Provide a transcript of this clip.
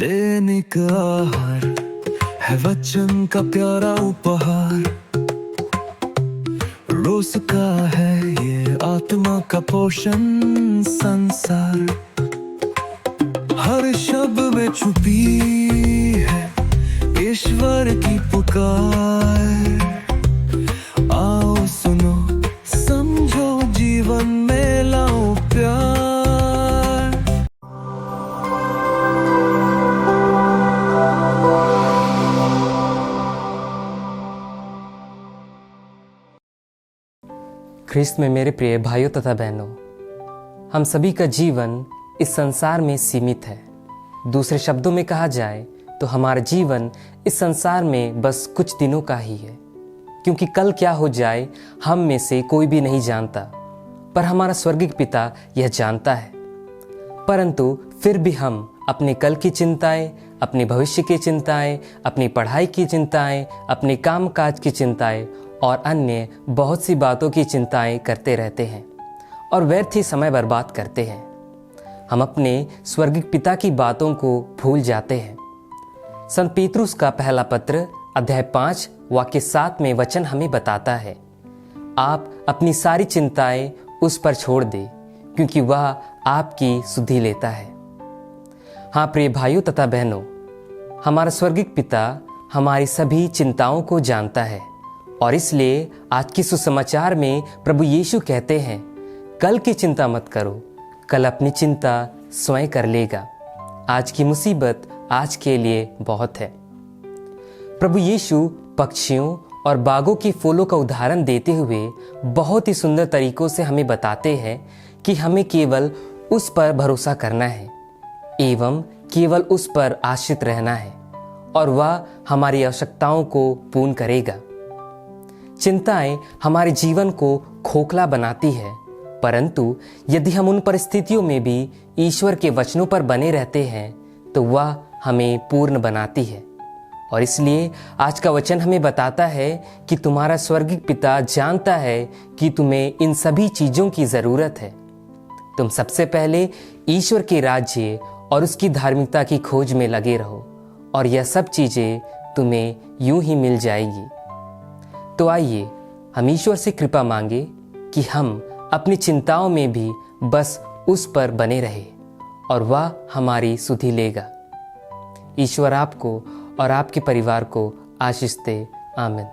दैनिक आहार है वचन का प्यारा उपहार। रोज का है ये आत्मा का पोषण संसार। हर शब्द में छुपी है ईश्वर की पुकार। आओ सुनो समझो जीवन में लाओ प्यार। ख्रिस्त में मेरे प्रिय भाइयों तथा बहनों, हम सभी का जीवन इस संसार में सीमित है। दूसरे शब्दों में कहा जाए तो हमारा जीवन इस संसार में बस कुछ दिनों का ही है, क्योंकि कल क्या हो जाए हम में से कोई भी नहीं जानता, पर हमारा स्वर्गीय पिता यह जानता है। परंतु फिर भी हम अपने कल की चिंताएं, अपने भविष्य की चिंताएं, अपनी पढ़ाई की चिंताएं, अपने कामकाज की चिंताएं और अन्य बहुत सी बातों की चिंताएं करते रहते हैं और व्यर्थ ही समय बर्बाद करते हैं। हम अपने स्वर्गीय पिता की बातों को भूल जाते हैं। संत पीतरुस का पहला पत्र अध्याय 5 वाक्य 7 में वचन हमें बताता है, आप अपनी सारी चिंताएं उस पर छोड़ दें, क्योंकि वह आपकी सुधि लेता है। हाँ प्रिय भाइयों तथा बहनों, हमारा स्वर्गीय पिता हमारी सभी चिंताओं को जानता है और इसलिए आज की सुसमाचार में प्रभु यीशु कहते हैं, कल की चिंता मत करो, कल अपनी चिंता स्वयं कर लेगा। आज की मुसीबत आज के लिए बहुत है। प्रभु यीशु पक्षियों और बागों की फूलों का उदाहरण देते हुए बहुत ही सुंदर तरीकों से हमें बताते हैं कि हमें केवल उस पर भरोसा करना है एवं केवल उस पर आश्रित रहना है और वह हमारी आवश्यकताओं को पूर्ण करेगा। चिंताएं हमारे जीवन को खोखला बनाती है, परंतु यदि हम उन परिस्थितियों में भी ईश्वर के वचनों पर बने रहते हैं तो वह हमें पूर्ण बनाती है। और इसलिए आज का वचन हमें बताता है कि तुम्हारा स्वर्गीय पिता जानता है कि तुम्हें इन सभी चीज़ों की ज़रूरत है। तुम सबसे पहले ईश्वर के राज्य और उसकी धार्मिकता की खोज में लगे रहो और यह सब चीज़ें तुम्हें यूं ही मिल जाएगी। तो आइए हम ईश्वर से कृपा मांगे कि हम अपनी चिंताओं में भी बस उस पर बने रहे और वह हमारी सुधि लेगा। ईश्वर आपको और आपके परिवार को आशीष दे। आमीन।